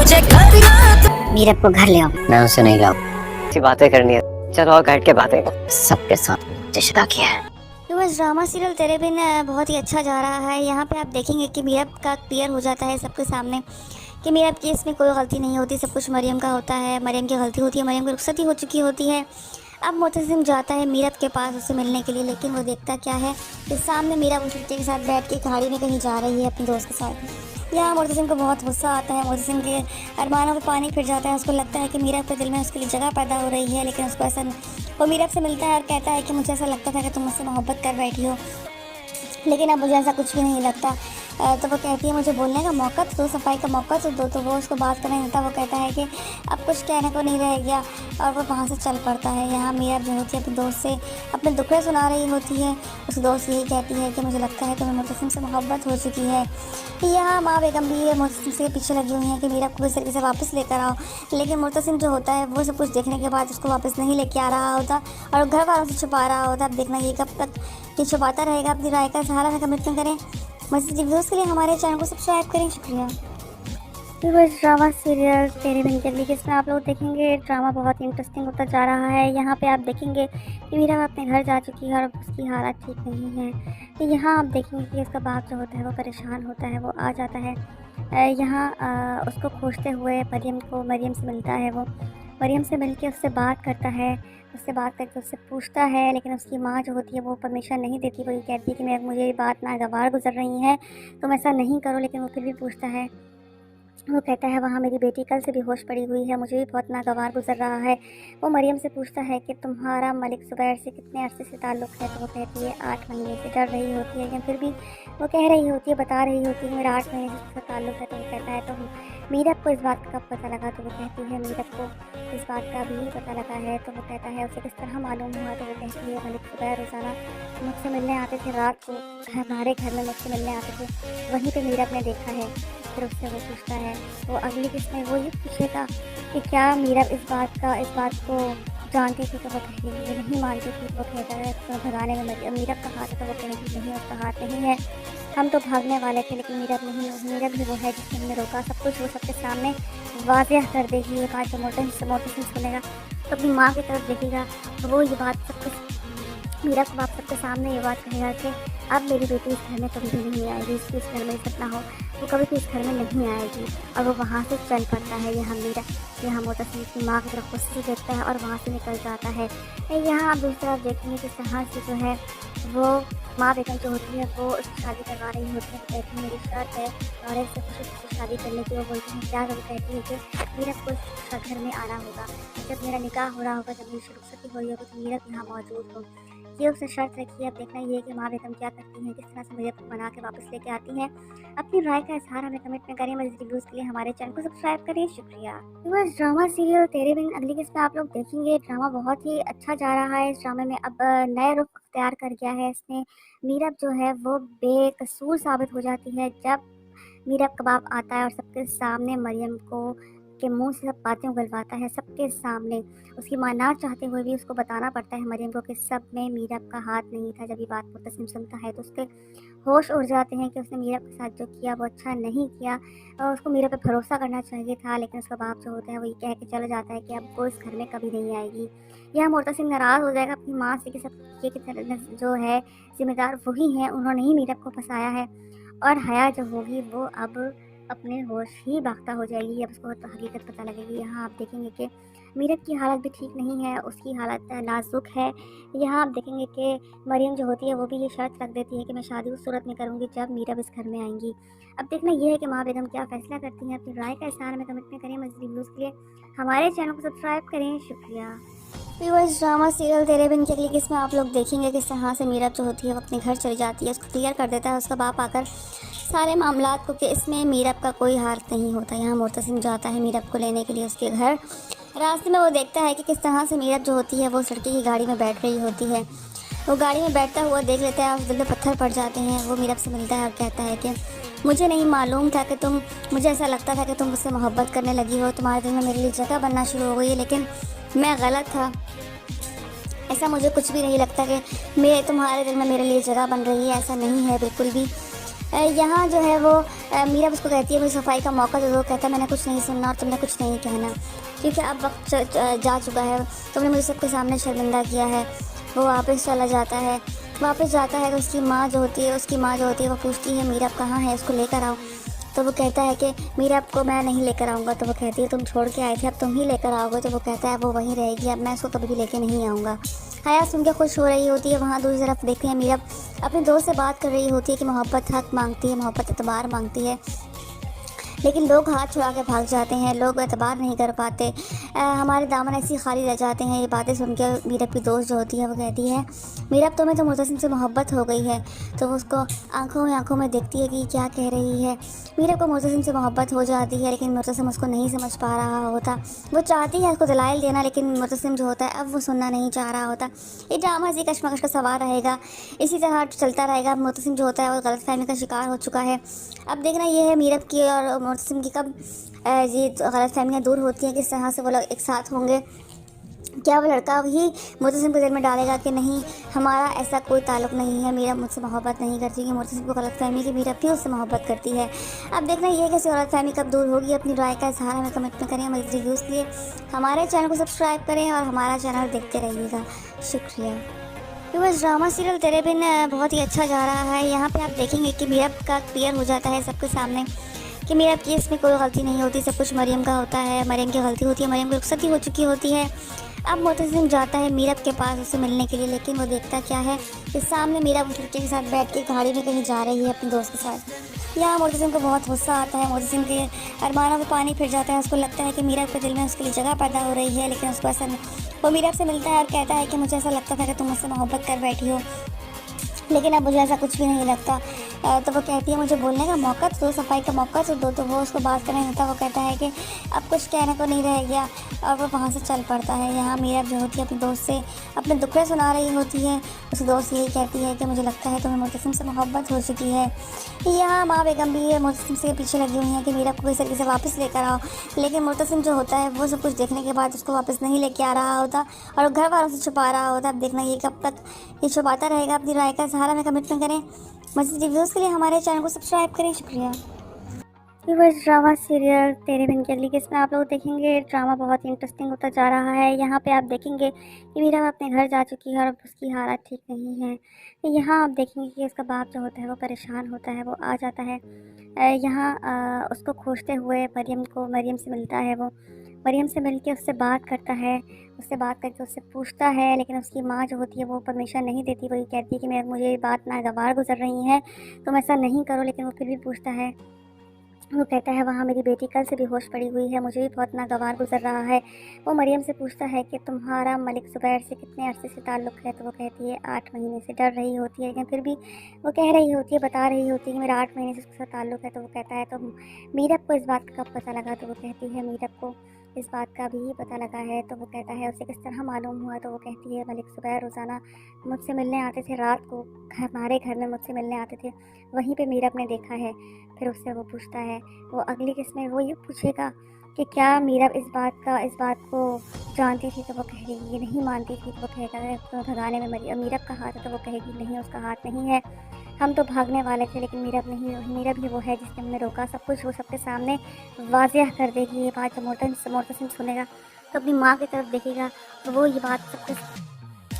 मुझे करना। मीरब को घर ले आओ। मैं उसे नहीं लाऊं, ऐसी बातें करनी है, चलो और बैठ के बातें करो। सबके साथ रिश्ता किया है। बस ड्रामा सीरियल तेरे बिन बहुत ही अच्छा जा रहा है। यहाँ पे आप देखेंगे कि मीरब का क्लियर हो जाता है सबके सामने कि मीरब की इसमें कोई गलती नहीं होती, सब कुछ मरियम का होता है, मरियम की गलती होती है, मरियम की रुखसती हो चुकी होती है। अब मुतसिम जाता है मीरब के पास उसे मिलने के लिए, लेकिन वो देखता क्या है कि सामने मीरब उस लड़के के साथ बैठ के गाड़ी में कहीं जा रही है अपने दोस्त के साथ। यहाँ मुतसिम को बहुत गुस्सा आता है, मुतसिम के अरमानों में पानी फिर जाता है। उसको लगता है कि मीरब के दिल में उसके लिए जगह पैदा हो रही है, लेकिन उसको ऐसा वो मीरब से मिलता है और कहता है कि मुझे ऐसा लगता था कि तुम मुझसे मोहब्बत कर बैठी हो, लेकिन अब मुझे ऐसा कुछ भी नहीं लगता। तो वो कहती है मुझे बोलने का मौका तो दो, सफाई का मौका तो दो। तो वो उसको बात करने देता। वो कहता है कि अब कुछ कहने को नहीं रह गया और वो वहाँ से चल पड़ता है। यहाँ मीरब जो होती है अपने दोस्त से अपने दुखड़े सुना रही होती है। उस दोस्त यही कहती है कि मुझे लगता है तुम्हें मुतसिम से मोहब्बत हो चुकी है। यहाँ माँ बेगम भी मुतसिम से पीछे लगी हुई हैं कि मीरब को इस तरीके से वापस लेकर आओ, लेकिन मुतसिम जो होता है वो सब कुछ देखने के बाद उसको वापस नहीं लेके आ रहा होता और घर वालों से छुपा रहा होता। अब देखना ये कब तक ये छुपाता रहेगा। अपनी राय का सहारा में कमेंट करें। मज़ीद वीडियोज़ के लिए हमारे चैनल को सब्सक्राइब करें। शुक्रिया। ड्रामा सीरियल तेरे बिन के लिए जिसमें आप लोग देखेंगे ड्रामा बहुत इंटरेस्टिंग होता जा रहा है। यहाँ पे आप देखेंगे कि मीरा अपने घर जा चुकी है और उसकी हालत ठीक नहीं है। तो यहाँ आप देखेंगे कि उसका बाप जो होता है वो परेशान होता है, वो आ जाता है यहाँ उसको खोजते हुए मरियम से मिलता है। वो मरियम से मिलके उससे बात करता है, उससे बात करके उससे पूछता है, लेकिन उसकी माँ जो होती है वो परमिशन नहीं देती। वो ये कहती है कि मुझे ये बात नागवार गुजर रही है, तुम ऐसा नहीं करो, लेकिन वो फिर भी पूछता है। वो कहता है वहाँ मेरी बेटी कल से बेहोश पड़ी हुई है, मुझे भी बहुत नागवार गुजर रहा है। वो मरियम से पूछता है कि तुम्हारा मलिक ज़ुबैर से कितने अरसे से ताल्लुक़ है। तो वो कहती है 8 महीने से। डर रही होती है, लेकिन फिर भी वो कह रही होती है, बता रही होती है कि मेरा 8 महीने से उसका ताल्लुक़ है। तो वो कहता है तो मीरब को इस बात का कब पता लगा। तो वो कहती है मीरब को इस बात का भी पता लगा है। तो वो कहता है उसे किस तरह मालूम हुआ। तो वो कहती है मलिक ज़ुबैर रोज़ाना मुझसे मिलने आते थे, रात को हमारे घर में मुझसे मिलने आते थे, वहीं पर मीरब ने देखा है। फिर उससे वो पूछता है, वो अगली किस्त में वो ये पूछेगा कि क्या मीरब इस बात को जानती थी। तो वो कहती है ये नहीं मानती थी। वो कहता है तो भगाने में मीरब का हाथ है। तो वो कहती नहीं उसका हाथ नहीं है, हम तो भागने वाले थे, लेकिन मीरब ही वो है जिसने हमें रोका। सब कुछ वो सबके सामने वाज़ेह कर देगी। एक आज मोटर से सुनेगा तो अपनी माँ की तरफ देखेगा तो वो ये बात सब कुछ मीरब को बाप सबके सामने ये बात कहेगा कि अब मेरी बेटी इस घर में कभी भी नहीं आएगी, इसकी इस घर में इज्जत ना हो, वो कभी भी इस घर में नहीं आएगी। और वो वहाँ से चल पड़ता है। यहाँ मुतसिम की माँ की तरफ गुस्से से देखता है और वहाँ से निकल जाता है। यहाँ आप दूसरी तरफ देखेंगे कि सहार से जो है वो माँ बेगम जो होती है वो उसकी शादी करवा रही होती है। तो कहती है मेरी शर्त है और ऐसे खुशी शादी करने की। वो बोलती है क्या। वो कहती है कि मीरब को इस घर में आना होगा, जब मेरा निकाह हो रहा होगा, जब मेरी रुखसती हो रही होगी तो मीरब यहाँ मौजूद हो। ये उससे शर्त रखी है। अब देखना ये है कि माँ बेगम क्या करती हैं, किस तरह से मीरब को बना के वापस लेके आती हैं। अपनी राय का इज़हार हमें कमेंट में करें। मज़ीद वीडियोज़ के लिए हमारे चैनल को सब्सक्राइब करें। शुक्रिया। बस ड्रामा सीरियल तेरे बिन अगली किस्त में आप लोग देखेंगे ड्रामा बहुत ही अच्छा जा रहा है। इस ड्रामे में अब नया रुख अख्तियार कर गया है इसने। मीरब जो है वो बेकसूर साबित हो जाती है जब मीरब का बाप आता है और सबके सामने मरियम को के मुंह से सब बातें उगलवाता है। सबके सामने उसकी माँ ना चाहते हुए भी उसको बताना पड़ता है मरियम को कि सब में मीरब का हाथ नहीं था। जब ये बात मुतसिम सुनता है तो उसके होश उड़ जाते हैं कि उसने मीरब के साथ जो किया वो अच्छा नहीं किया और उसको मीरब पे भरोसा करना चाहिए था। लेकिन उसका बाप जो होता है वो ये कह के चला जाता है कि अब वो इस घर में कभी नहीं आएगी। यह मुतसिम नाराज़ हो जाएगा अपनी माँ से कि सब ये कि जो है जिम्मेदार वही हैं, उन्होंने ही मीरब को फंसाया है। और हया जो होगी वो अब अपने होश ही बाख्ता हो जाएगी। अब उसको तो हकीकत पता लगेगी। यहाँ आप देखेंगे कि मीरब की हालत भी ठीक नहीं है, उसकी हालत नाजुक है। यहाँ आप देखेंगे कि मरियम जो होती है वो भी ये शर्त रख देती है कि मैं शादी उस सूरत में करूँगी जब मीरब इस घर में आएंगी। अब देखना ये है कि माँ बेगम क्या फ़ैसला करती हैं। अपनी राय का इज़हार हमें कमेंट में करें। मज़ीद वीडियोज़ के लिए हमारे चैनल को सब्सक्राइब करें। शुक्रिया। व्यूअर्स ड्रामा सीरियल तेरे बिन के अगली किस्त में आप लोग देखेंगे किस तरह से मीरब जो होती है वो अपने घर चली जाती है। उसको क्लियर कर देता है उसका बाप आकर सारे मामलात को कि इसमें मीरब का कोई हाथ नहीं होता। यहाँ मुतसिम जाता है मीरब को लेने के लिए उसके घर। रास्ते में वो देखता है कि किस तरह से मीरब जो होती है वो लड़के की गाड़ी में बैठ रही होती है। वो गाड़ी में बैठता हुआ देख लेता है, उस दिल में पत्थर पड़ जाते हैं। वो मीरब से मिलता है और कहता है कि मुझे नहीं मालूम था कि मुझे ऐसा लगता था कि तुम मुझसे मोहब्बत करने लगी हो, तुम्हारे दिल में मेरे लिए जगह बनना शुरू हो गई है, लेकिन मैं गलत था। ऐसा मुझे कुछ भी नहीं लगता कि तुम्हारे दिल में मेरे लिए जगह बन रही है, ऐसा नहीं है बिल्कुल भी। यहाँ जो है वो मीरा उसको कहती है मुझे सफाई का मौका दे दो। कहता है मैंने कुछ नहीं सुनना और तुमने कुछ नहीं कहना, क्योंकि अब वक्त जा चुका है, तुमने मुझे सबके सामने शर्मिंदा किया है। वो वापस चला जाता है। वापस जाता है तो उसकी माँ जो होती है वो पूछती है मीरा कहाँ है, उसको लेकर आओ। तो वो कहता है कि मीरा को मैं नहीं लेकर आऊँगा। तो वो कहती है तुम छोड़ के आए थे, अब तुम ही लेकर आओगे। तो वो कहता है वो वहीं रहेगी, अब मैं उसको कभी भी लेके नहीं आऊँगा। हया सुन के खुश हो रही होती है। वहाँ दूसरी तरफ देखते हैं मीरा अपने दोस्त से बात कर रही होती है कि मोहब्बत हक मांगती है, मोहब्बत एतबार मांगती है, लेकिन लोग हाथ छुड़ा के भाग जाते हैं, लोग एतबार नहीं कर पाते। हमारे दामन ऐसे ही खाली रह जाते हैं। ये बातें सुन के मीरब की दोस्त जो होती है वो कहती है मीरब तुम्हें तो मुर्तसिम से मोहब्बत हो गई है। तो वो उसको आंखों में देखती है कि क्या कह रही है। मीरब को मुर्तसिम से मोहब्बत हो जाती है, लेकिन मुर्तसिम उसको नहीं समझ पा रहा होता। वो चाहती है उसको दलाइल देना, लेकिन मुर्तसिम जो होता है अब वो सुनना नहीं चाह रहा होता। ये ड्रामा इसी कश्मकश का सवाल रहेगा, इसी तरह चलता रहेगा। मुर्तसिम जो होता है वो गलतफहमी का शिकार हो चुका है। अब देखना ये है मीरब की और मुर्तसिम की कब ये गलतफहमियाँ दूर होती हैं, किस तरह से वो लोग एक साथ होंगे। क्या वो लड़का ही मुर्तसिम के दिल में डालेगा कि नहीं हमारा ऐसा कोई ताल्लुक़ नहीं है, मीरा मुझसे मोहब्बत नहीं करती, कि मुर्तसिम को गलतफहमी कि मीरा भी उससे मोहब्बत करती है। अब देखना ये है कि गलतफहमी कब दूर होगी। अपनी राय का इज़हार हमें कमेंट में करें। हमारे रिव्यूज़ के लिए हमारे चैनल को सब्सक्राइब करें और हमारा चैनल देखते रहिएगा। शुक्रिया। बस ड्रामा सीरियल तेरे बिन बहुत ही अच्छा जा रहा है। यहाँ पे आप देखेंगे कि मीरा का क्लियर हो जाता है सबके सामने कि मीरा की इसमें कोई गलती नहीं होती, सब कुछ मरियम का होता है, मरियम की गलती होती है, मरियम की रुखसती हो चुकी होती है। अब मुर्तसिम जाता है मीरब के पास उससे मिलने के लिए, लेकिन वो देखता क्या है कि सामने मीरब उस लड़के के साथ बैठ के गाड़ी में कहीं जा रही है अपने दोस्त के साथ। यहाँ मुर्तसिम को बहुत गुस्सा आता है। मुर्तसिम के अरमानों में पानी फिर जाता है। उसको लगता है कि मीरब के दिल में उसके लिए जगह पैदा हो रही है, लेकिन उसको ऐसा नहीं। वो मीरब से मिलता है और कहता है कि मुझे ऐसा लगता था कि तुम मुझसे मोहब्बत कर बैठी हो, लेकिन अब मुझे ऐसा कुछ भी नहीं लगता। तो वो कहती है मुझे बोलने का मौका तो दो, सफाई का मौका तो दो। तो वो उसको बात करने देता। वो कहता है कि अब कुछ कहने को नहीं रह गया और वो वहाँ से चल पड़ता है। यहाँ मीरा जो होती है अपने दोस्त से अपने दुखड़े सुना रही होती है। उसकी दोस्त यही कहती है कि मुझे लगता है तुम्हें मुर्तसिम से मोहब्बत हो चुकी है। यहाँ माँ बेगम भी मुर्तसिम से पीछे लगी हुई है कि मीरा को किस तरीके से वापस लेकर आओ, लेकिन मुर्तसिम जो होता है वो सब कुछ देखने के बाद उसको वापस नहीं लेके आ रहा होता और घर वालों से छुपा रहा होता। अब देखना ये कब तक ये छुपाता रहेगा। अपनी राय का सहारा में कमेंट करें। मज़ीद रिव्यूज़ के लिए हमारे चैनल को सब्सक्राइब करें। शुक्रिया। बस ड्रामा सीरियल तेरे बिन के लिए इसमें आप लोग देखेंगे ड्रामा बहुत ही इंटरेस्टिंग होता जा रहा है। यहाँ पे आप देखेंगे कि मीरा अपने घर जा चुकी है और अब उसकी हालत ठीक नहीं है। यहाँ आप देखेंगे कि उसका बाप जो होता है वो परेशान होता है, वो आ जाता है यहाँ उसको खोजते हुए मरियम से मिलता है। वो मरियम से मिलके उससे बात करता है, उससे बात करके उससे पूछता है, लेकिन उसकी माँ जो होती है वो परमिशन नहीं देती। वो ये कहती है कि मुझे ये बात नागवार गुजर रही है, तुम ऐसा नहीं करो, लेकिन वो फिर भी पूछता है। वो कहता है वहाँ मेरी बेटी कल से बेहोश पड़ी हुई है, मुझे भी बहुत नागवार गुजर रहा है। वो मरियम से पूछता है कि तुम्हारा मलिक ज़ुबैर से कितने अरसे से ताल्लुक़ है। तो वो कहती है 8 महीने से। डर रही होती है, लेकिन फिर भी वो कह रही होती है, बता रही होती है कि मेरा 8 महीने से उसके साथ ताल्लुक़ है। तो वो कहता है तो मीरब को इस बात का कब पता लगा। तो वो कहती है मीरब को इस बात का भी पता लगा है। तो वो कहता है उसे किस तरह मालूम हुआ। तो वो कहती है मलिक ज़ुबैर रोज़ाना मुझसे मिलने आते थे, रात को हमारे घर में मुझसे मिलने आते थे, वहीं पे मीरब ने देखा है। फिर उससे वो पूछता है, वो अगली किस्त में वो ये पूछेगा कि क्या मीरब इस बात को जानती थी। तो वो कहेगी ये नहीं मानती थी। तो वो कहेगा तो भगाने में मीरब का हाथ है। तो वो कहेगी नहीं उसका हाथ नहीं है, हम तो भागने वाले थे, लेकिन मीरब ही वो है जिसने हमें रोका। सब कुछ वो सबके सामने वाज़ेह कर देगी। ये बात जब मुर्तसिम सुनेगा तो अपनी माँ की तरफ देखेगा तो वो ये बात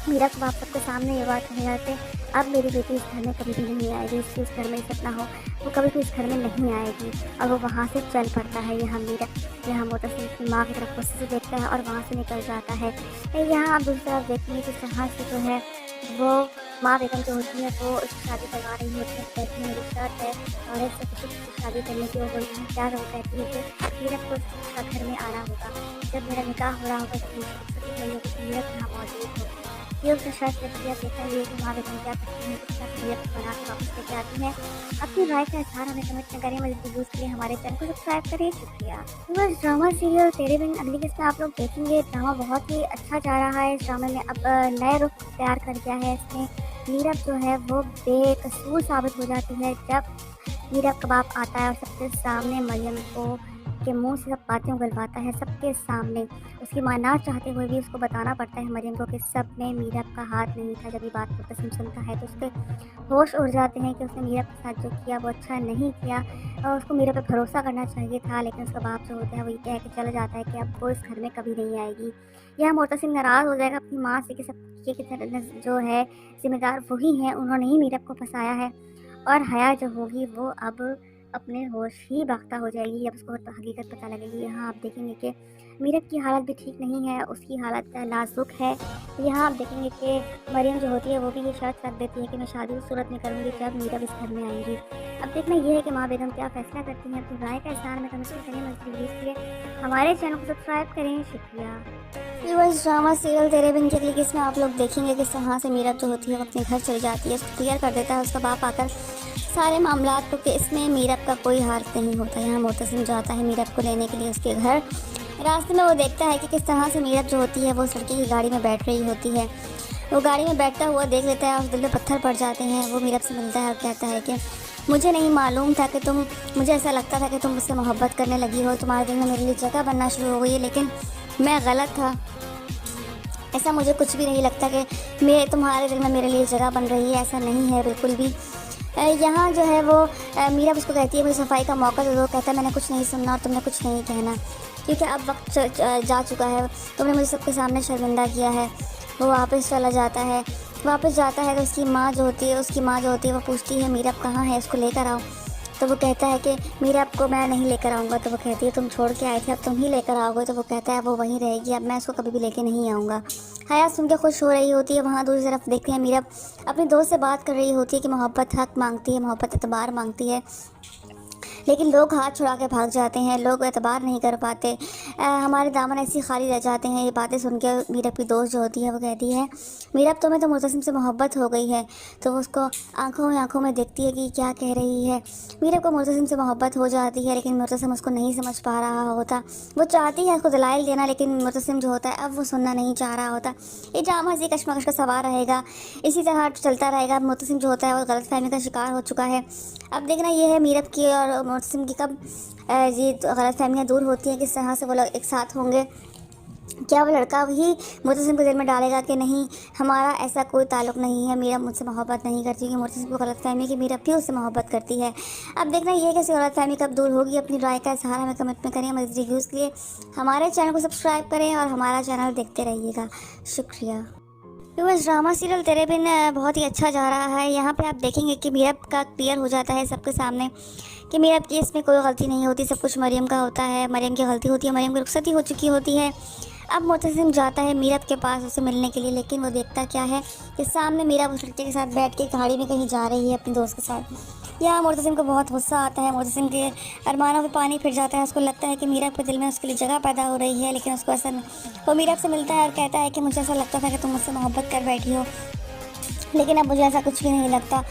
मीरा के बाप सबके सामने ये बात कहेगा कि अब मेरी बेटी इस घर में कभी भी नहीं आएगी, इस घर में सपना हो वो कभी भी इस घर में नहीं आएगी। और वो वहाँ से चल पड़ता है। यहाँ मुर्तसिम की माँ की तरफ गुस्से से देखता है और वहाँ से निकल जाता है। यहाँ आप दूसरी तरफ देखेंगे जिस तरह से जो है वो माँ बेगम जो होती है वो उसकी शादी करवा रही होती है। कहती है मेरी शर्त है और इससे किसी शादी करने की वो बोलती है क्या। वो कहती है कि मीरब को घर में आना होगा, जब मेरा निकाह हो रहा होगा तो मीरब यहाँ मौजूद हो। ये उसने शर्त रखी है। देखा ये कि माँ बेगम क्या करती हैं, किस तरह मीरब को बना के वापस लेके आती हैं। अपनी राय का इज़हार हमें कमेंट करें। मज़ीद रिव्यूज़ के लिए हमारे चैनल को सब्सक्राइब करें। शुक्रिया। बस ड्रामा सीरियल तेरे बिन अगली किस्त में आप लोग देखेंगे ड्रामा बहुत ही अच्छा जा रहा है। इस ड्रामे में अब नए रुख तैयार कर दिया है। इसमें मीरब जो है वो बेकसूर साबित हो जाती है जब मीरब का बाप आता है और सबके सामने मरियम को के मुंह से सब बातें उगलवाता है सबके सामने। उसकी माँ ना चाहते हुए भी उसको बताना पड़ता है मरियम को कि सब में मीरब का हाथ नहीं था। जब ये बात मुतसिम सुनता है तो उसके होश उड़ जाते हैं कि उसने मीरब के साथ जो किया वो अच्छा नहीं किया और उसको मीरब पर भरोसा करना चाहिए था। लेकिन उसका बाप जो होता है वो ये कह के चला जाता है कि अब वो इस घर में कभी नहीं आएगी। यह मुतसिम नाराज़ हो जाएगा अपनी माँ से कि सब जो है जिम्मेदार वही हैं, उन्होंने ही मीरब को फंसाया है। और हया जो होगी वो अब अपने होश ही बाख्ता हो जाएगी जब उसको हकीकत पता लगेगी। यहाँ आप देखेंगे कि मीरब की हालत भी ठीक नहीं है, उसकी हालत नाजुक है। यहाँ आप देखेंगे कि मरियम जो होती है वो भी ये शर्त रख देती है कि मैं शादी उस सूरत में करूँगी जब मीरब इस घर में आएंगी। अब देखना ये है कि माँ बेगम क्या फैसला करती हैं। तो राय का इज़हार में कमेंट करें, मज़ीद के लिए हमारे चैनल को सब्सक्राइब करें। शुक्रिया। व्यूअर्स, ड्रामा सीरियल तेरे बिन के लिए इसमें आप लोग देखेंगे कि यहाँ से मीरब जो होती है वो अपने घर चली जाती है, उसको क्लियर कर देता है उसका बाप आकर सारे मामलात को कि इसमें मीरब का कोई हाथ नहीं होता। यहाँ मुतसिम जाता है मीरब को लेने के लिए उसके घर। रास्ते में वो देखता है कि किस तरह से मीरब जो होती है वो उस लड़के की गाड़ी में बैठ रही होती है। वो गाड़ी में बैठता हुआ देख लेता है और दिल में पत्थर पड़ जाते हैं। वो मीरब से मिलता है और कहता है कि मुझे नहीं मालूम था कि मुझे ऐसा लगता था कि तुम मुझसे मोहब्बत करने लगी हो, तुम्हारे दिल में मेरे लिए जगह बनना शुरू हो गई है, लेकिन मैं गलत था। ऐसा मुझे कुछ भी नहीं लगता कि मैं तुम्हारे दिल में मेरे लिए जगह बन रही है, ऐसा नहीं है बिल्कुल भी। यहाँ जो है वो मीरब उसको कहती है मुझे सफाई का मौका दे दो। कहता है मैंने कुछ नहीं सुनना और तुमने कुछ नहीं कहना, क्योंकि अब वक्त जा चुका है, तुमने मुझे सबके सामने शर्मिंदा किया है। वो वापस चला जाता है। वापस जाता है तो उसकी माँ जो होती है वो पूछती है मीरब कहाँ है, उसको लेकर आओ। तो वो कहता है कि मीरब को मैं नहीं लेकर आऊँगा। तो वो कहती है तुम छोड़ के आए थे, अब तुम ही लेकर आओगे। तो वो कहता है वो वहीं रहेगी, अब मैं उसको कभी भी लेके नहीं आऊँगा। हया सुन के खुश हो रही होती है। वहाँ दूसरी तरफ देखते हैं मीरब अपने दोस्त से बात कर रही होती है कि मोहब्बत हक मांगती है, मोहब्बत एतबार मांगती है, लेकिन लोग हाथ छुड़ा के भाग जाते हैं, लोग एतबार नहीं कर पाते। हमारे दामन ऐसे खाली रह जाते हैं। ये बातें सुन के मीरब की दोस्त जो होती है वो कहती है मीरब तुम्हें तो मुतसिम से मोहब्बत हो गई है। तो वो उसको आंखों में देखती है कि क्या कह रही है। मीरब को मुतसिम से मोहब्बत हो जाती है, लेकिन मुतसिम उसको नहीं समझ पा रहा होता। वो चाहती है उसको दलाइल देना, लेकिन मुतसिम जो होता है अब वो सुनना नहीं चाह रहा होता। ये ड्रामा इसी कश्मकश का सवार रहेगा, इसी तरह चलता रहेगा। मुतसिम जो होता है वो गलतफहमी का शिकार हो चुका है। अब देखना ये है मीरब की और मुतसिम की कब ये गलतफहमियाँ दूर होती हैं, किस तरह से वो लोग एक साथ होंगे। क्या वो लड़का ही मुतसिम को दिल में डालेगा कि नहीं हमारा ऐसा कोई ताल्लुक़ नहीं है, मीरब मुझसे मोहब्बत नहीं करती, कि मुतसिम को गलतफहमी कि मीरब भी उससे मोहब्बत करती है। अब देखना ये कि गलतफहमी कब दूर होगी। अपनी राय का इज़हार हमें कमेंट में करें। मज़ीद रिव्यूज़ के लिए हमारे चैनल को सब्सक्राइब करें और हमारा चैनल देखते रहिएगा। शुक्रिया। व्यूअर्स, ड्रामा सीरियल तेरे बिन बहुत ही अच्छा जा रहा है। यहाँ पे आप देखेंगे कि मीरब का क्लियर हो जाता है सबके सामने कि मीरब की इसमें कोई गलती नहीं होती, सब कुछ मरियम का होता है, मरियम की गलती होती है, मरियम की रुखसती हो चुकी होती है। अब मुतसिम जाता है मीरब के पास उसे मिलने के लिए, लेकिन वो देखता क्या है कि सामने मीरब उस लड़के के साथ बैठ के गाड़ी में कहीं जा रही है अपने दोस्त के साथ। यहाँ मुतसिम को बहुत गुस्सा आता है। मुतसिम के अरमानों पे पानी फिर जाता है। उसको लगता है कि मीरब के दिल में उसके लिए जगह पैदा हो रही है, लेकिन उसको ऐसा वो मीरब से मिलता है और कहता है कि मुझे ऐसा लगता था कि तुम मुझसे मोहब्बत कर बैठी हो, लेकिन अब मुझे ऐसा कुछ भी नहीं लगता।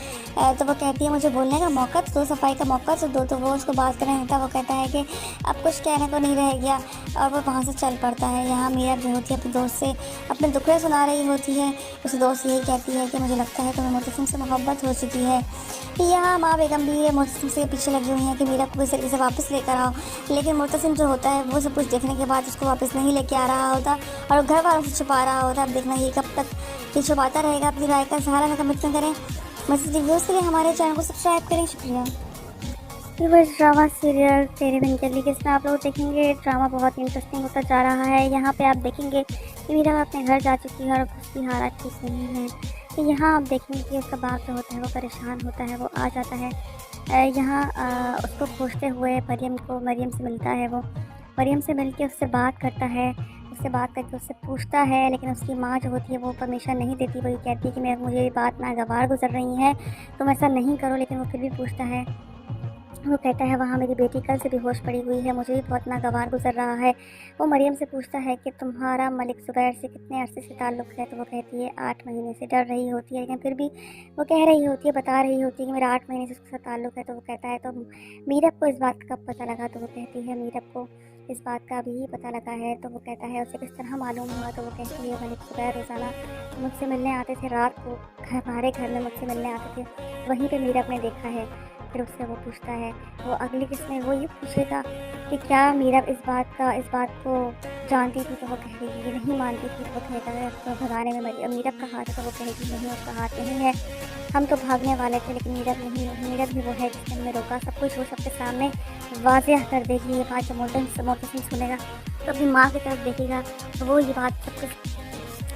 तो वो कहती है मुझे बोलने का मौका तो दो, सफाई का मौका तो दो। तो वो उसको बात करने देता। वो कहता है कि अब कुछ कहने को नहीं रह गया और वो वहाँ से चल पड़ता है। यहाँ मीरब जो होती है अपने दोस्त से अपने दुखड़े सुना रही होती है। उस दोस्त यही कहती है कि मुझे लगता है तुम्हें मुतसिम से मोहब्बत हो चुकी है। यहाँ माँ बेगम भी मुतसिम से पीछे लगी हुई है कि मीरब को किस तरीके से वापस लेकर आओ, लेकिन मुतसिम जो होता है वो सब कुछ देखने के बाद उसको वापस नहीं लेके आ रहा होता और घर वालों से छुपा रहा होता। अब देखना ये कब तक ये छुपाता रहेगा। अपनी राय का सहारा में कमेंट करें। मज़ीद रिव्यूज़ के लिए हमारे चैनल को सब्सक्राइब करें। शुक्रिया। ड्रामा सीरियल तेरे बिन के लिए इसमें आप लोग देखेंगे ड्रामा बहुत इंटरेस्टिंग होता जा रहा है। यहाँ पे आप देखेंगे कि मीरा अपने घर जा चुकी है और उसकी हालत ठीक नहीं है। तो यहाँ आप देखेंगे कि उसका बाप जो होता है वो परेशान होता है। वो आ जाता है यहाँ उसको खोजते हुए मरियम से मिलता है। वो मरियम से मिल के उससे बात करता है, उससे बात करके उससे पूछता है, लेकिन उसकी माँ जो होती है वो परमिशन नहीं देती। वो ये कहती है कि मुझे ये बात नागवार गुजर रही है, तुम ऐसा नहीं करो, लेकिन वो फिर भी पूछता है। वो कहता है वहाँ मेरी बेटी कल से बेहोश पड़ी हुई है, मुझे भी बहुत नागवार गुजर रहा है। वो मरियम से पूछता है कि तुम्हारा मलिक ज़ुबैर से कितने अरसे से ताल्लुक़ है। तो वो कहती है 8 महीने से। डर रही होती है, लेकिन फिर भी वो कह रही होती है, बता रही होती है कि मेरा 8 महीने से उसके साथ ताल्लुक़ है। तो वो कहता है तो मीरब को इस बात का कब पता लगा। तो वो कहती है मीरब को इस बात का अभी पता लगा है। तो वो कहता है उसे किस तरह मालूम हुआ। तो वो कहती है मलिक ज़ुबैर रोज़ाना मुझसे मिलने आते थे, रात को हमारे घर में मुझसे मिलने आते थे, वहीं पर मीरब ने देखा है। फिर उससे वो पूछता है, वो अगली किस्में वो ये पूछेगा कि कि क्या मीरब इस बात को जानती थी तो वो कहेगी, नहीं मानती थी तो वो कहेगा तो भगाने में मीरब का हाथ है, तो वो कहेगी नहीं उसका हाथ नहीं है, हम तो भागने वाले थे लेकिन मीरब ही वो है जिसने हमें रोका। सब कुछ वो सबके सामने वाज़ेह कर देगी। ये बात जब मोहतसिम सुनेगा तो अपनी माँ की तरफ देखेगा तो वो ये बात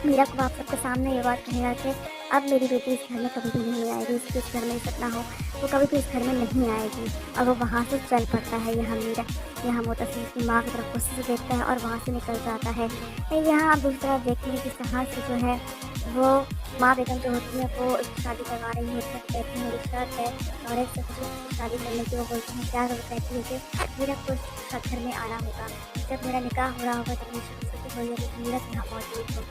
मीरब को आप सबके सामने ये बात कहेगा कि अब मेरी बेटी इस घर में कभी भी नहीं आएगी, इसकी इस घर में इज्जत ना हो, वो कभी भी इस घर में नहीं आएगी। और वो वहाँ से चल पड़ता है। यहाँ मोहतसिम की माँ की तरफ गुस्से से देखता है और वहाँ से निकल जाता है। यहाँ आप दूसरी तरफ देखते हैं कि सहार से जो है वो माँ बेगम जो होती है वो इसकी शादी करवा रही होती है, कहती है मेरी शर्त है और इससे कुछ शादी करने की। वो बोलती है क्या, वो कहती है कि मेरा कुछ घर में आना होगा, जब मेरा निकाह हो रहा होगा तब मेरी शादी हो रही मेरा यहाँ मौजूद हो।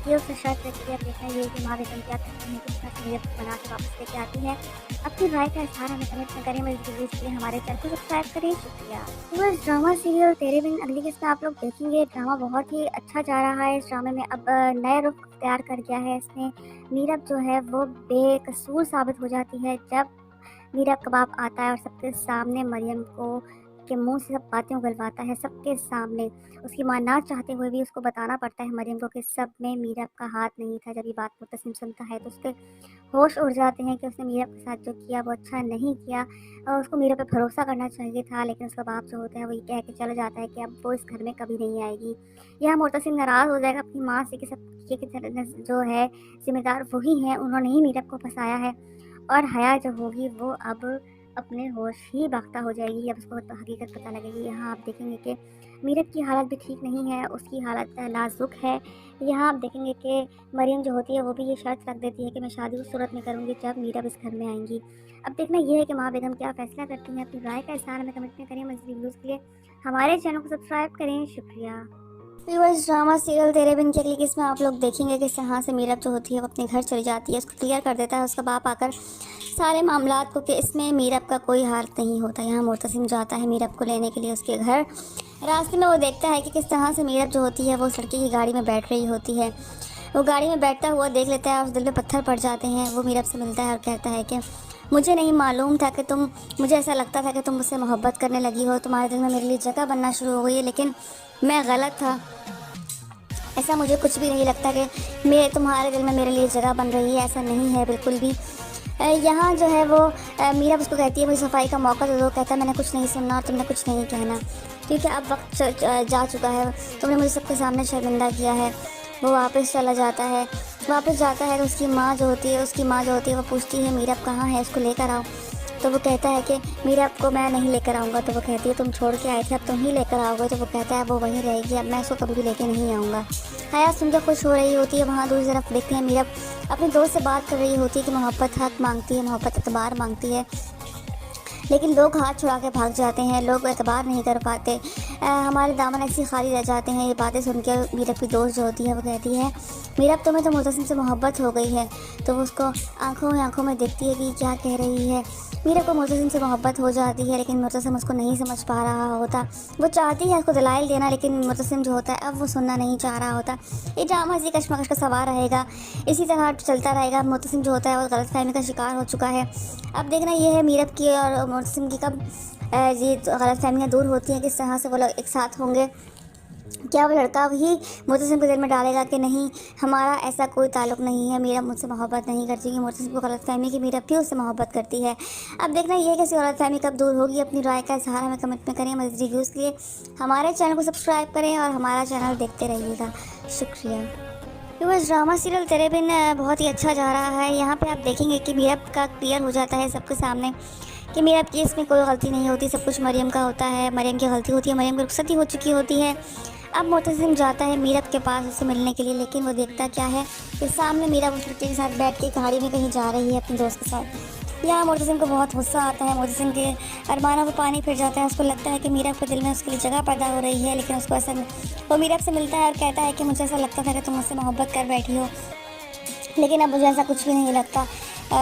ये उससे शर्त रखती है। अब देखना ये कि माँ बेगम क्या करती है कि उसका मीरब बना के वापस लेके आती है। अपनी राय का इज़हार हमें कमेंट में करें। मेरे वीडियो के लिए हमारे चैनल को सब्सक्राइब करें। शुक्रिया। बस ड्रामा सीरियल तेरे बिन अगली किस्त में आप लोग देखेंगे। ड्रामा बहुत ही अच्छा जा रहा है। इस ड्रामे में अब नया रुख तैयार कर गया है इसने। मीरब जो है वो बेकसूर साबित हो जाती है जब मीरब कबाब आता है और सबके सामने मरियम को के मुंह से सब बातें उगलवाता है। सबके सामने उसकी माँ ना चाहते हुए भी उसको बताना पड़ता है मरियम को कि सब में मीरब का हाथ नहीं था। जब ये बात मुतसिम सुनता है तो उसके होश उड़ जाते हैं कि उसने मीरब के साथ जो किया वो अच्छा नहीं किया और उसको मीरब पे भरोसा करना चाहिए था। लेकिन उसका बाप जो होता है वो ये कह के चला जाता है कि अब वो इस घर में कभी नहीं आएगी। यह मुतसिम नाराज़ हो जाएगा अपनी माँ से कि सब जो है जिम्मेदार वही हैं, उन्होंने ही मीरब को फंसाया है। और हया जो होगी वो अब अपने होश ही बाख्ता हो जाएगी। अब उसको हकीकत पता लगेगी। यहाँ आप देखेंगे कि मीरब की हालत भी ठीक नहीं है, उसकी हालत नाजुक है। यहाँ आप देखेंगे कि मरियम जो होती है वो भी ये शर्त रख देती है कि मैं शादी उस सूरत में करूँगी जब मीरब इस घर में आएंगी। अब देखना ये है कि माँ बेगम क्या फ़ैसला करती हैं। अपनी राय का इज़हार हमें कमेंट में करें। मज़ीद वीडियोज़ के लिए हमारे चैनल को सब्सक्राइब करें। शुक्रिया। व्यूअर्स, ड्रामा सीरियल तेरे बिन की अगली किस्त में आप लोग देखेंगे कि यहाँ से मीरब जो होती है वो अपने घर चली जाती है। उसको क्लियर कर देता है उसका बाप आकर सारे मामलात को कि इसमें मीरब का कोई हाथ नहीं होता। यहाँ मुतसिम जाता है मीरब को लेने के लिए उसके घर। रास्ते में वो देखता है कि किस तरह से मीरब जो होती है वो लड़के की गाड़ी में बैठ रही होती है। वो गाड़ी में बैठता हुआ देख लेता है और दिल में पत्थर पड़ जाते हैं। वो मीरब से मिलता है और कहता है कि मुझे नहीं मालूम था कि मुझे ऐसा लगता था कि तुम मुझसे मोहब्बत करने लगी हो, तुम्हारे दिल में मेरे लिए जगह बनना शुरू हो गई है, लेकिन मैं गलत था। ऐसा मुझे कुछ भी नहीं लगता कि तुम्हारे दिल में मेरे लिए जगह बन रही है, ऐसा नहीं है बिल्कुल भी। यहाँ जो है वो मीरब उसको कहती है मुझे सफाई का मौका दे दो। कहता है मैंने कुछ नहीं सुनना और तुमने कुछ नहीं कहना, क्योंकि अब वक्त जा चुका है, तुमने मुझे सबके सामने शर्मिंदा किया है। वो वापस चला जाता है। तो उसकी माँ जो होती है वो पूछती है मीरब कहाँ है, उसको लेकर आओ। तो वो कहता है कि मीरब को मैं नहीं लेकर आऊँगा। तो वो कहती है तुम छोड़ के आए थे, अब तुम ही लेकर आओगे। तो वो कहता है वो वहीं रहेगी, अब मैं उसको कभी भी लेके नहीं आऊँगा। हया सुनकर खुश हो रही होती है। वहाँ दूसरी तरफ देखते हैं मीरब अपने दोस्त से बात कर रही होती है कि मोहब्बत हक मांगती है, मोहब्बत एतबार मांगती है, लेकिन लोग हाथ छुड़ा के भाग जाते हैं, लोग एतबार नहीं कर पाते। हमारे दामन ऐसी खाली रह जाते हैं। ये बातें सुन के मीरब की दोस्त जो होती है वो कहती है मीरब तुम्हें तो मुतसिम से मोहब्बत हो गई है। तो वो उसको आंखों में देखती है कि क्या कह रही है। मीरब को मुतसिम से मोहब्बत हो जाती है, लेकिन मुतसिम उसको नहीं समझ पा रहा होता। वो चाहती है उसको दलाइल देना, लेकिन मुतसिम जो होता है अब वो सुनना नहीं चाह रहा होता। ये ड्रामा इसी कश्मकश का सवार रहेगा, इसी तरह चलता रहेगा। मुतसिम जो होता है वो गलतफहमी का शिकार हो चुका है। अब देखना ये है मीरब की और मुतसिम की कब ये गलतफहमियाँ दूर होती हैं, किस तरह से वो लोग एक साथ होंगे। क्या वो लड़का ही मुतसिम के दिल में डालेगा कि नहीं हमारा ऐसा कोई ताल्लुक़ नहीं है, मीरब मुझसे मोहब्बत नहीं करती, कि मुतसिम को गलतफहमी कि मीरब भी उससे मोहब्बत करती है। अब देखना ये है कि गलतफहमी कब दूर होगी। अपनी राय का इज़हार हमें कमेंट में करें। मज़ीद रिव्यूज़ के लिए हमारे चैनल को सब्सक्राइब करें और हमारा चैनल देखते रहिएगा। शुक्रिया। व्यूअर्स, ड्रामा सीरियल तेरे बिन बहुत ही अच्छा जा रहा है। यहाँ पे आप देखेंगे कि मीरब का क्लियर हो जाता है सबके सामने कि मीरब की इसमें कोई गलती नहीं होती, सब कुछ मरियम का होता है, मरियम की गलती होती है, मरियम की रुखसती हो चुकी होती है। अब मुतसिम जाता है मीरब के पास उससे मिलने के लिए, लेकिन वो देखता क्या है कि सामने मीरब उस लड़के के साथ बैठ के गाड़ी में कहीं जा रही है अपने दोस्त के साथ। यहाँ मुतसिम को बहुत गुस्सा आता है। मुतसिम के अरमानों को पानी फिर जाता है। उसको लगता है कि मीरब के दिल में उसके लिए जगह पैदा हो रही है, लेकिन उसको ऐसा वो मीरब से मिलता है और कहता है कि मुझे ऐसा लगता था कि तुम मुझसे मोहब्बत कर बैठी हो, लेकिन अब मुझे ऐसा कुछ भी नहीं लगता।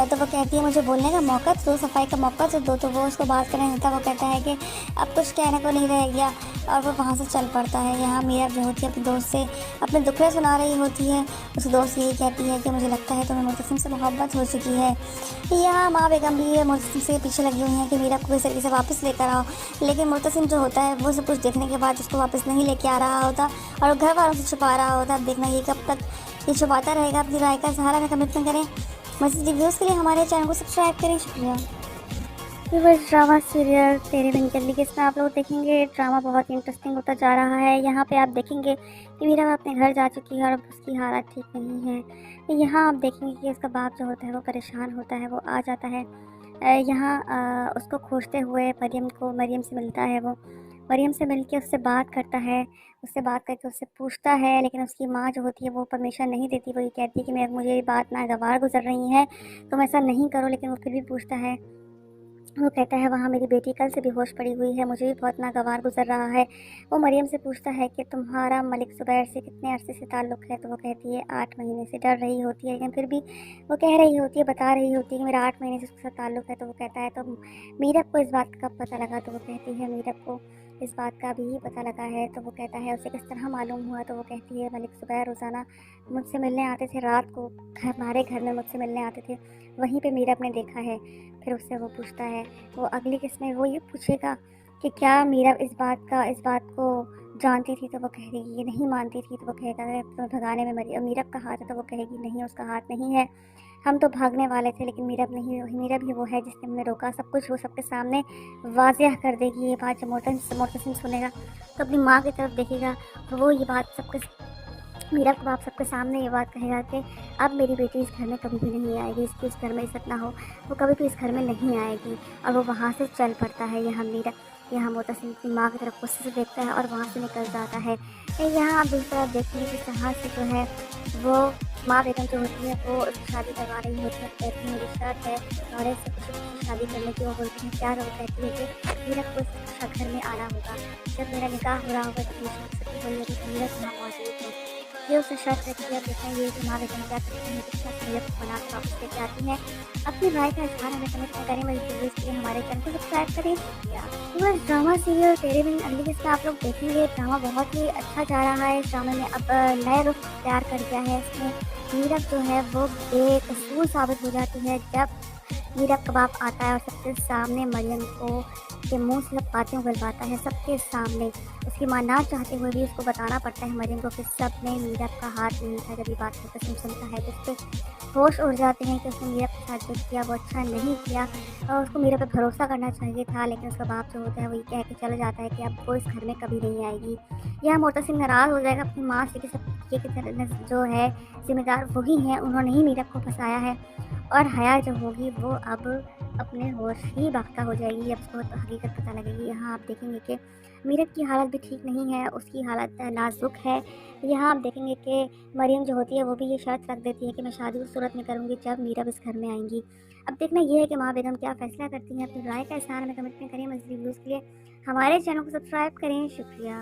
तो वो कहती है मुझे बोलने का मौका तो दो, सफाई का मौका तो दो। तो वो उसको बात करने देता। वो कहता है कि अब कुछ कहने को नहीं रह गया, और वो वहाँ से चल पड़ता है। यहाँ मीरा जो होती है अपने दोस्त से अपने दुखड़े सुना रही होती है। उसकी दोस्त यही कहती है कि मुझे लगता है तुम्हें मुर्तसिम से मोहब्बत हो चुकी है। यहाँ माँ बेगम भी मुर्तसिम से पीछे लगी हुई हैं कि मीरा को किस तरीके से वापस लेकर आओ, लेकिन मुर्तसिम जो होता है वो सब कुछ देखने के बाद उसको वापस नहीं लेके आ रहा होता और घर वालों से छुपा रहा होता। अब देखना ये कब तक ये छुपाता रहेगा। अपनी राय का सहारा में कमिटमेंट करें। मज़ीद वीडियोज़ के लिए हमारे चैनल को सब्सक्राइब करें। शुक्रिया। व्यूअर्स, ड्रामा सीरियल तेरे बिन जल्दी के इसमें आप लोग देखेंगे ड्रामा बहुत ही इंटरेस्टिंग होता जा रहा है। यहाँ पे आप देखेंगे कि मीरा अपने घर जा चुकी है और अब उसकी हालत ठीक नहीं है। यहाँ आप देखेंगे कि उसका बाप जो होता है वो परेशान होता है, वो आ जाता है यहाँ उसको खोजते हुए मरियम से मिलता है। वो मरियम से मिलके उससे बात करता है, उससे बात करके उससे पूछता है, लेकिन उसकी माँ जो होती है वो परमिशन नहीं देती। वो ये कहती है कि मुझे ये बात नागवार गुजर रही है, तुम ऐसा नहीं करो। लेकिन वो फिर भी पूछता है। वो कहता है वहाँ मेरी बेटी कल से बेहोश पड़ी हुई है, मुझे भी बहुत नागवार गुजर रहा है। वो मरियम से पूछता है कि तुम्हारा मलिक ज़ुबैर से कितने अरसे से ताल्लुक़ है। तो वो कहती है 8 महीने से। डर रही होती है, लेकिन फिर भी वो कह रही होती है, बता रही होती है कि मेरा 8 महीने से उसके साथ ताल्लुक़ है। तो वो कहता है तो मीरब को इस बात का पता लगा। तो वो कहती है मीरब को इस बात का भी पता लगा है। तो वो कहता है उसे किस तरह मालूम हुआ। तो वो कहती है मलिक ज़ुबैर रोज़ाना मुझसे मिलने आते थे, रात को हमारे घर में मुझसे मिलने आते थे, वहीं पे मीरब ने देखा है। फिर उससे वो पूछता है, वो अगली किस्त में वो ये पूछेगा कि क्या मीरब इस बात को जानती थी। तो वो कहेगी ये नहीं मानती थी। तो वो कहेगा तो भगाने में मीरब का हाथ है। तो वो कहेगी नहीं, उसका हाथ नहीं है, हम तो भागने वाले थे, लेकिन मीरब ही वो है जिसने हमें रोका। सब कुछ वो सबके सामने वाज़ेह कर देगी। ये बात जब मोहतसिम सुनेगा तो अपनी माँ की तरफ देखेगा, तो वो ये बात मीरा का बाप सबके सामने ये बात कहेगा कि अब मेरी बेटी इस घर में कभी भी नहीं आएगी, इसकी इस घर में इज्जत ना हो, वो कभी भी इस घर में नहीं आएगी। और वो वहाँ से चल पड़ता है। यहाँ मोहतसिम की माँ की तरफ गुस्से से देखता है और वहाँ से निकल जाता है। यहाँ आप दूसरा देखिए कि जहाँ से जो है वो माँ बेगम जो होती है वो उसकी शादी करवा रही होती है। कहती है मेरी शर्त है और से कुछ शादी करने की। वो बोलती है क्या। वो कहती है कि मीरा को इस घर में आना होगा, जब मेरा निकाह हो रहा होगा तो मीरा वहाँ मौजूद है। ये उसे शर्त रखी है। देखेंगे कि माँ बेगम क्या करती हैं, किस तरह मीरा को बना कर वापस लेके आती हैं। अपनी राय का इज़हार हमें कमेंट करें। मज़ीद इसके लिए हमारे चैनल को सब्सक्राइब करें। बस ड्रामा सीरियल तेरे बिन अगली किस्त आप लोग देखेंगे। ड्रामा बहुत ही अच्छा जा रहा है। इस ड्रामे में अब नए रुख तैयार कर दिया है। इसमें मीरा जो है वो बेकसूर साबित हो जाती है जब मीरा का बाप आता है और सबके सामने मरियम को के मुंह से सब बातें उगलवाता है। सबके सामने उसकी माँ ना चाहते हुए भी उसको बताना पड़ता है मरियम को कि सब में मीरा का हाथ नहीं था। जब ये बात मुर्तसिम सुनता है तो उसके होश उड़ जाते हैं कि उसने मीरा के साथ जो किया वो अच्छा नहीं किया और उसको मीरा पर भरोसा करना चाहिए था। लेकिन उसका बाप जो होता है वो ये कह के चला जाता है कि अब वो इस घर में कभी नहीं आएगी। यह मुर्तसिम नाराज़ हो जाएगा अपनी माँ से कि सब ये जो है जिम्मेदार वही हैं, उन्होंने ही मीरा को फंसाया है। और हया जो होगी वो अब अपने होश ही बाख्ता हो जाएगी। अब उसको हकीकत पता लगेगी। यहाँ आप देखेंगे कि मीरब की हालत भी ठीक नहीं है, उसकी हालत नाजुक है। यहाँ आप देखेंगे कि मरियम जो होती है वो भी ये शर्त रख देती है कि मैं शादी उस सूरत में करूँगी जब मीरब इस घर में आएंगी। अब देखना ये है कि माँ बेगम क्या फ़ैसला करती हैं। अपनी राय का इज़हार में कमेंट में करें। मज़ीद वीडियोज़ के लिए हमारे चैनल को सब्सक्राइब करें। शुक्रिया।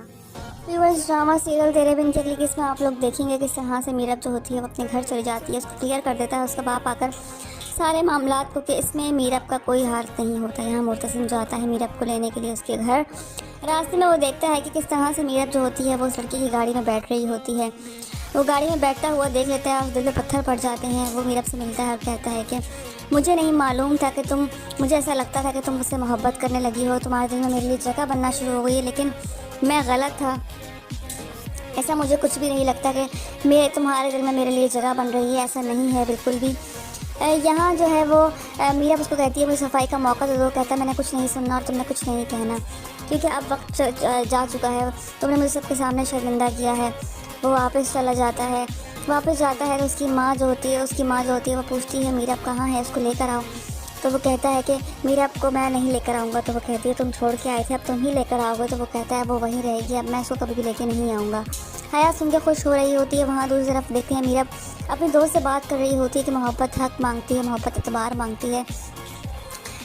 व्यूअर्स, ड्रामा सीरियल तेरे बिन की अगली किस्त में आप लोग देखेंगे किस तरह से मीरब जो होती है वो अपने घर चली जाती है। उसको क्लियर कर देता है उसका बाप आकर सारे मामलात को कि इसमें मीरब का कोई हाथ नहीं होता। यहाँ मुर्तसिम जो आता है मीरब को लेने के लिए उसके घर, रास्ते में वो देखता है कि किस तरह से मीरब जो होती है वो उस लड़के की गाड़ी में बैठ रही होती है। वो गाड़ी में बैठता हुआ देख लेता है और दिल में पत्थर पड़ जाते हैं। वो मीरब से मिलता है और कहता है कि मुझे नहीं मालूम था कि मुझे ऐसा लगता था कि तुम मुझसे मोहब्बत करने लगी हो, तुम्हारे दिल में मेरे लिए जगह बनना शुरू हो गई है, लेकिन मैं गलत था। ऐसा मुझे कुछ भी नहीं लगता कि तुम्हारे दिल में मेरे लिए जगह बन रही है, ऐसा नहीं है बिल्कुल भी। यहाँ जो है वो मीरब उसको कहती है मुझे सफाई का मौका दे दो। कहता है मैंने कुछ नहीं सुनना और तुमने कुछ नहीं कहना, क्योंकि अब वक्त जा चुका है, तुमने मुझे सबके सामने शर्मिंदा किया है। वो वापस चला जाता है। वापस जाता है तो उसकी माँ जो होती है वो पूछती है मीरब कहाँ है, उसको लेकर आओ। तो वो कहता है कि मीरब को मैं नहीं लेकर आऊँगा। तो वो कहती है तुम छोड़ के आए थे, अब तुम ही लेकर आओगे। तो वो कहता है वो वहीं रहेगी, अब मैं उसको कभी भी लेके नहीं आऊँगा। हया सुन के खुश हो रही होती है। वहाँ दूसरी तरफ देखते हैं मीरब अपने दोस्त से बात कर रही होती है कि मोहब्बत हक मांगती है, मोहब्बत एतबार मांगती है।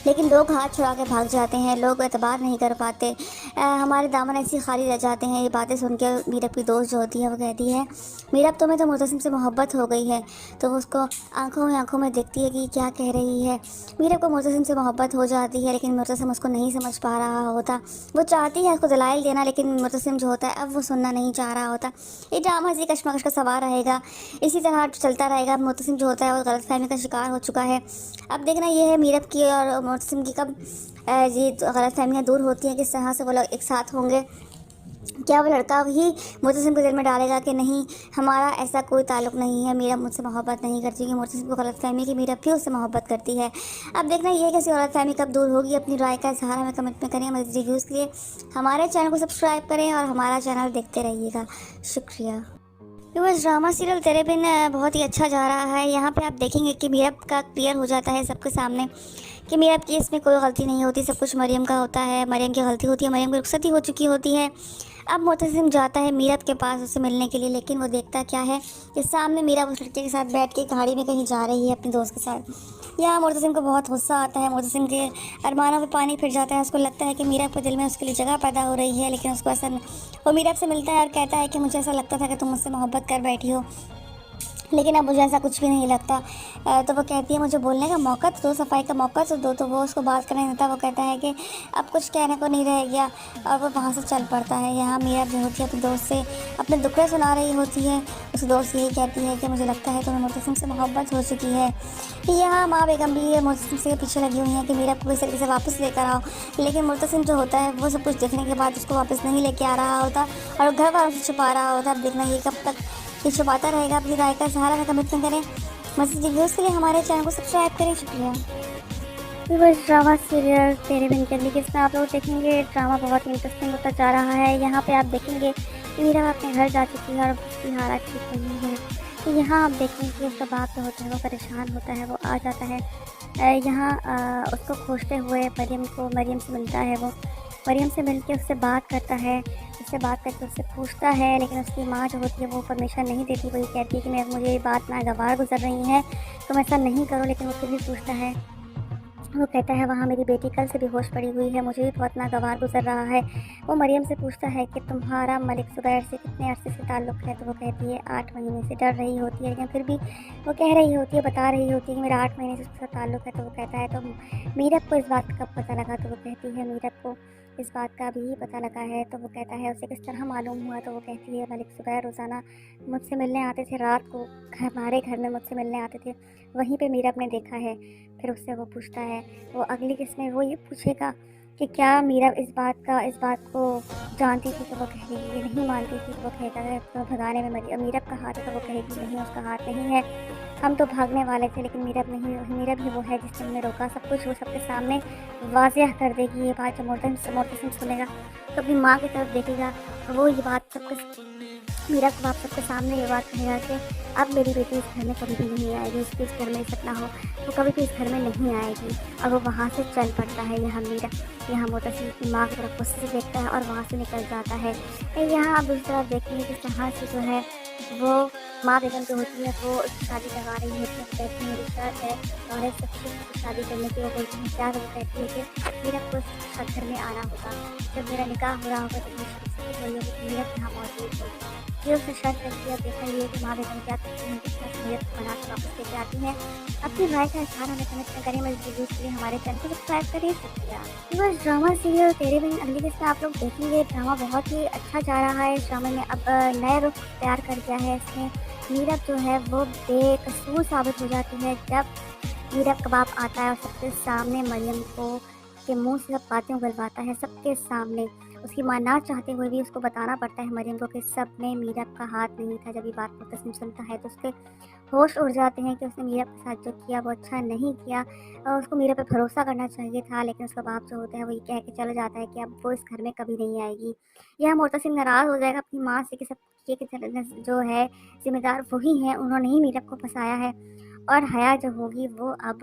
लेकिन लोग हाथ छुड़ा के भाग जाते हैं, लोग एतबार नहीं कर पाते। हमारे दामन ऐसे खाली रह जाते हैं। ये बातें सुन के मीरब की दोस्त जो होती है वो कहती है, मीरब तुम्हें तो मुतसिम से मोहब्बत हो गई है। तो वो उसको आंखों में देखती है कि क्या कह रही है। मीरब को मुतसिम से मोहब्बत हो जाती है, लेकिन मुतसिम उसको नहीं समझ पा रहा होता। वो चाहती है उसको दलाइल देना, लेकिन मुतसिम जो होता है अब वो सुनना नहीं चाह रहा होता। ये ड्रामा इसी कश्मकश का सवार रहेगा, इसी तरह चलता रहेगा। मुतसिम जो होता है वो गलतफहमी का शिकार हो चुका है। अब देखना ये है मीरब की और मुतसिम की कब ये गलतफहमियाँ दूर होती हैं, किस तरह से वो लोग एक साथ होंगे। क्या वो लड़का ही मुतसिम को दिल में डालेगा कि नहीं, हमारा ऐसा कोई ताल्लुक़ नहीं है, मीरब मुझसे मोहब्बत नहीं करती, कि मुतसिम को गलतफहमी कि मीरब भी उससे मोहब्बत करती है। अब देखना ये है कि ऐसी गलतफहमी कब दूर होगी। अपनी राय का इजहार हमें कमेंट में करें। मज़ीद रिव्यूज़ के लिए हमारे चैनल को सब्सक्राइब करें और हमारा चैनल देखते रहिएगा। शुक्रिया। बस ड्रामा सीरियल तेरे बिन बहुत ही अच्छा जा रहा है। यहाँ पे आप देखेंगे कि मीरब का क्लियर हो जाता है सबके सामने कि मीरब की इसमें कोई गलती नहीं होती, सब कुछ मरियम का होता है, मरियम की गलती होती है, मरियम की रुखसती हो चुकी होती है। अब मुतसिम जाता है मीरब के पास उससे मिलने के लिए, लेकिन वो देखता क्या है कि सामने मीरब उस लड़के के साथ बैठ के गाड़ी में कहीं जा रही है अपने दोस्त के साथ। यहाँ मुतसिम को बहुत गुस्सा आता है, मुतसिम के अरमानों पे पानी फिर जाता है। उसको लगता है कि मीरब के दिल में उसके लिए जगह पैदा हो रही है, लेकिन उसको ऐसा वो मीरब से मिलता है और कहता है कि मुझे ऐसा लगता था कि तुम मुझसे मोहब्बत कर बैठी हो, लेकिन अब मुझे ऐसा कुछ भी नहीं लगता। तो वो कहती है मुझे बोलने का मौका तो दो, सफाई का मौका तो दो। तो वो उसको बात करने देता। वो कहता है कि अब कुछ कहने को नहीं रह गया, और वो वहाँ से चल पड़ता है। यहाँ मीरा जो होती है अपने दोस्त से अपने दुखड़े सुना रही होती है। उस दोस्त यही कहती है कि मुझे लगता है तुम्हें मुतसिम से मोहब्बत हो चुकी है। यहाँ माँ बेगम भी मुतसिम से पीछे लगी हुई है कि मीरा को किस तरीके से वापस लेकर आओ, लेकिन मुतसिम जो होता है वो सब कुछ देखने के बाद उसको वापस नहीं लेके आ रहा होता और घर वालों से छुपा रहा होता। अब देखना ये कब तक ये छुपाता रहेगा। अपनी राय का सहारा में कमेंट करें। मज़ीद रिव्यूज़ के लिए हमारे चैनल को सब्सक्राइब करें। शुक्रिया। बस ड्रामा सीरियल तेरे बिन के लिए इसमें आप लोग देखेंगे ड्रामा बहुत ही इंटरेस्टिंग होता जा रहा है। यहाँ पे आप देखेंगे कि मीरा अपने घर जा चुकी है और उसकी हालत ठीक नहीं है। तो यहाँ आप देखेंगे कि उसका बाप जो होता है वो परेशान होता है, वो आ जाता है यहाँ उसको खोजते हुए मरियम से मिलता है। वो मरियम से मिल के उससे बात करता है, उससे बात करके उससे पूछता है, लेकिन उसकी माँ जो होती है वो परमिशन नहीं देती। वो ये कहती है कि मुझे ये बात नागवार गुजर रही है, तुम ऐसा नहीं करो, लेकिन वो फिर भी पूछता है। वो कहता है वहाँ मेरी बेटी कल से बेहोश पड़ी हुई है, मुझे भी बहुत नागवार गुजर रहा है। वो मरियम से पूछता है कि तुम्हारा मलिक ज़ुबैर से कितने अरसे से ताल्लुक़ है। तो वो कहती है 8 महीने से। डर रही होती है, लेकिन फिर भी वो कह रही होती है, बता रही होती है कि मेरा 8 महीने से उसके साथ ताल्लुक़ है। तो वो कहता है तो मीरब को इस बात का कब पता लगा। तो वो कहती है मीरब को इस बात का भी पता लगा है। तो वो कहता है उसे किस तरह मालूम हुआ। तो वो कहती है मलिक ज़ुबैर रोज़ाना मुझसे मिलने आते थे, रात को हमारे घर में मुझसे मिलने आते थे, वहीं पे मीरब ने देखा है। फिर उससे वो पूछता है, वो अगली किस्त में वो ये पूछेगा कि क्या मीरब इस बात को जानती थी। तो वो कहेगी नहीं मानती थी। तो वो कहेगा तो भगाने में मीरब का हाथ है। तो वो कहेगी नहीं, उसका हाथ नहीं है, हम तो भागने वाले थे, लेकिन मीरब ही वो है जिसने हमें रोका। सब कुछ वो सबके सामने वाज़ेह कर देगी। ये बात जब मोहतसिम सुनेगा तो अपनी माँ की तरफ देखेगा, तो वो ये बात मीरब को आप सबके सामने ये बात कहेगा कि अब मेरी बेटी इस घर में कभी भी नहीं आएगी, इसकी इस घर में सपना हो तो कभी भी इस घर में नहीं आएगी। और वो वहाँ से चल पड़ता है। यहाँ मुतसिम की माँ की तरफ गुस्से से देखता है और वहाँ से निकल जाता है। यहाँ आप दूसरी तरफ देखेंगे किस तरह से जो है वो माँ बेगम जो होती है वो उसकी शादी करवा रही होती है। कहती है मेरी शर्त है और सबसे शादी करने की। वो बोलती है क्या। वो कहती है कि मेरा कुछ घर में आना होगा, जब मेरा निकाह हो रहा होगा तो मेरा यहाँ मौजूद होगी। ये उसने शर्त रखी है। देखा ये कि माँ बेगम क्या करती हैं, किस तरह से नीयत बना कर वापस लेके आती हैं। अपनी राय का इज़हार हमें कमेंट करें। मज़ीद वीडियोज़ के लिए हमारे चैनल को सब्सक्राइब करें। शुक्रिया। बस ड्रामा सीरियल तेरे बिन अगली किस्त में आप लोग देखेंगे ड्रामा बहुत ही अच्छा जा रहा है। इस ड्रामे में अब नया रुख तैयार कर दिया है इसमें। मीरब जो है वो बेकसूर साबित हो जाती है जब मीरब का बाप आता है और सबके सामने मरियम को के मुंह से सब बातें उगलवाता है। सबके सामने उसकी माँ ना चाहते हुए भी उसको बताना पड़ता है मरियम को कि सब में मीरब का हाथ नहीं था। जब ये बात मुतसिम सुनता है तो उसके होश उड़ जाते हैं कि उसने मीरब के साथ जो किया वो अच्छा नहीं किया और उसको मीरब पे भरोसा करना चाहिए था। लेकिन उसका बाप जो होता है वो ये कह के चला जाता है कि अब वो इस घर में कभी नहीं आएगी। यह मुतसिम नाराज़ हो जाएगा अपनी माँ से कि सब ये जो है जिम्मेदार वही हैं, उन्होंने ही मीरब को फंसाया है और हया जो होगी वो अब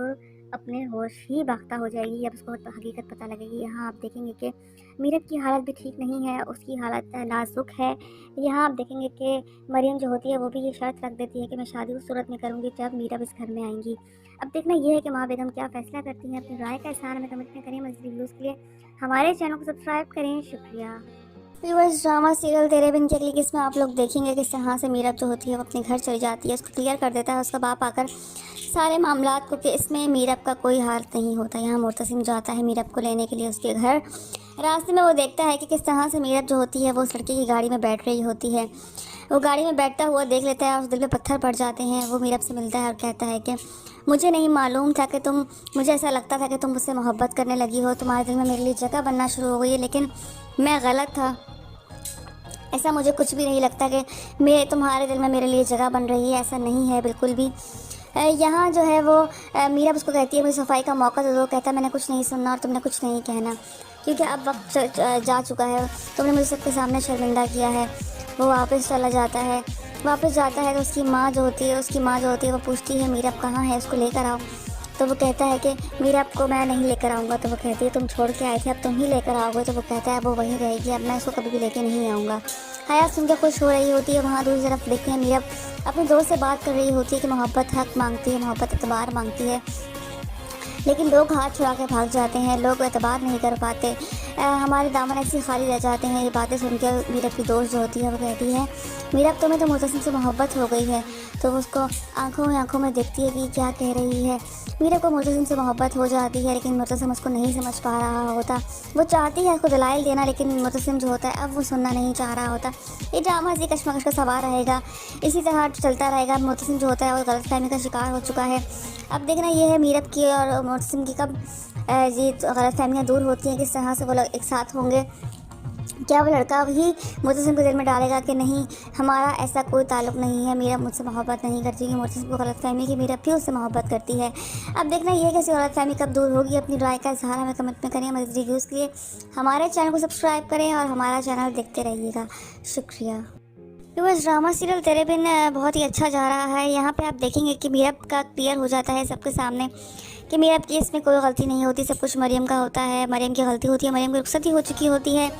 अपने होश ही बाख्ता हो जाएगी जब उसको हकीकत पता लगेगी। यहाँ आप देखेंगे कि मीरब की हालत भी ठीक नहीं है, उसकी हालत नाजुक है। यहाँ आप देखेंगे कि मरियम जो होती है वो भी ये शर्त रख देती है कि मैं शादी उस सूरत में करूँगी जब मीरब इस घर में आएंगी। अब देखना ये है कि माँ बेगम क्या फ़ैसला करती हैं। अपनी राय का इज़हार हमें कमेंट में करें। मज़ीद रिव्यूज़ के लिए हमारे चैनल को सब्सक्राइब करें। शुक्रिया। व्यूअर्स, ड्रामा सीरियल तेरे बिन की अगली किस्त में आप लोग देखेंगे किस तरह से मीरब जो होती है वो अपने घर चली जाती है, उसको क्लियर कर देता है उसका बाप आकर सारे मामलात को, कि इसमें मीरब का कोई हाथ नहीं होता। यहाँ मुर्तसिम जाता है मीरब को लेने के लिए उसके घर। रास्ते में वो देखता है कि किस तरह से मीरब जो होती है वो उस लड़के की गाड़ी में बैठ रही होती है। वो गाड़ी में बैठता हुआ देख लेता है और उस दिल पे पत्थर पड़ जाते हैं। वो मीरब से मिलता है और कहता है कि मुझे नहीं मालूम था कि तुम, मुझे ऐसा लगता था कि तुम मुझसे मोहब्बत करने लगी हो, तुम्हारे दिल में मेरे लिए जगह बनना शुरू हो गई है, लेकिन मैं गलत था। ऐसा मुझे कुछ भी नहीं लगता कि मैं तुम्हारे दिल में मेरे लिए जगह बन रही है, ऐसा नहीं है बिल्कुल भी। यहाँ जो है वो मीरा उसको कहती है मुझे सफाई का मौका दे दो। कहता है मैंने कुछ नहीं सुनना और तुमने कुछ नहीं कहना, क्योंकि अब वक्त जा चुका है, तुमने मुझे सबके सामने शर्मिंदा किया है। वो वापस चला जाता है। वापस जाता है तो उसकी माँ जो होती है वो पूछती है मीरा कहाँ है, उसको लेकर आओ। तो वो कहता है कि मीरा को मैं नहीं लेकर आऊँगा। तो वो कहती है तुम छोड़ के आए थे, अब तुम ही लेकर आओगे। तो वो कहता है वो वहीं रहेगी, अब मैं इसको कभी भी लेके नहीं आऊँगा। हयात सुनकर खुश हो रही होती है। वहाँ दूसरी तरफ देखते हैं मीरा अपने दोस्त से बात कर रही होती है कि मोहब्बत हक मांगती है, मोहब्बत एतबार मांगती है, लेकिन लोग हाथ छुड़ा के भाग जाते हैं, लोग एतबार नहीं कर पाते। हमारे दामन ऐसे खाली रह जाते हैं। ये बातें सुनकर मीरब की दोस्त जो होती है वो कहती है मीरब तुम्हें तो मुर्तसिम से मोहब्बत हो गई है। तो वो उसको आंखों में देखती है कि क्या कह रही है। मीरब को मुर्तसिम से मोहब्बत हो जाती है, लेकिन मुर्तसिम उसको नहीं समझ पा रहा होता। वो चाहती है उसको दलाइल देना, लेकिन मुर्तसिम जो होता है अब वो सुनना नहीं चाह रहा होता। ये ड्रामा इसी कश्मकश का सवार रहेगा, इसी तरह चलता रहेगा। मुर्तसिम जो होता है वो गलतफहमी का शिकार हो चुका है। अब देखना ये है मीरब की और मुर्तसिम की कब ये गलतफहमियाँ दूर होती हैं, किस तरह से वो लोग एक साथ होंगे। क्या वो लड़का भी मुर्तसिम के दिल में डालेगा कि नहीं हमारा ऐसा कोई ताल्लुक़ नहीं है, मीरब मुझसे मोहब्बत नहीं करती, कि मुर्तसिम को गलतफहमी कि मीरब भी उससे मोहब्बत करती है। अब देखना ये है कि ऐसी गलतफहमी कब दूर होगी। अपनी राय का इज़हार हमें कमेंट में करें। मज़ीद रिव्यूज़ के लिए हमारे चैनल को सब्सक्राइब करें और हमारा चैनल देखते रहिएगा। शुक्रिया। व्यूअर्स, ड्रामा सीरियल तेरे बिन बहुत ही अच्छा जा रहा है। यहाँ पे आप देखेंगे कि मीरब का क्लियर हो जाता है सबके सामने कि मीरब की इसमें कोई गलती नहीं होती, सब कुछ मरियम का होता है, मरियम की गलती होती है, मरियम की रुखसती हो चुकी होती है।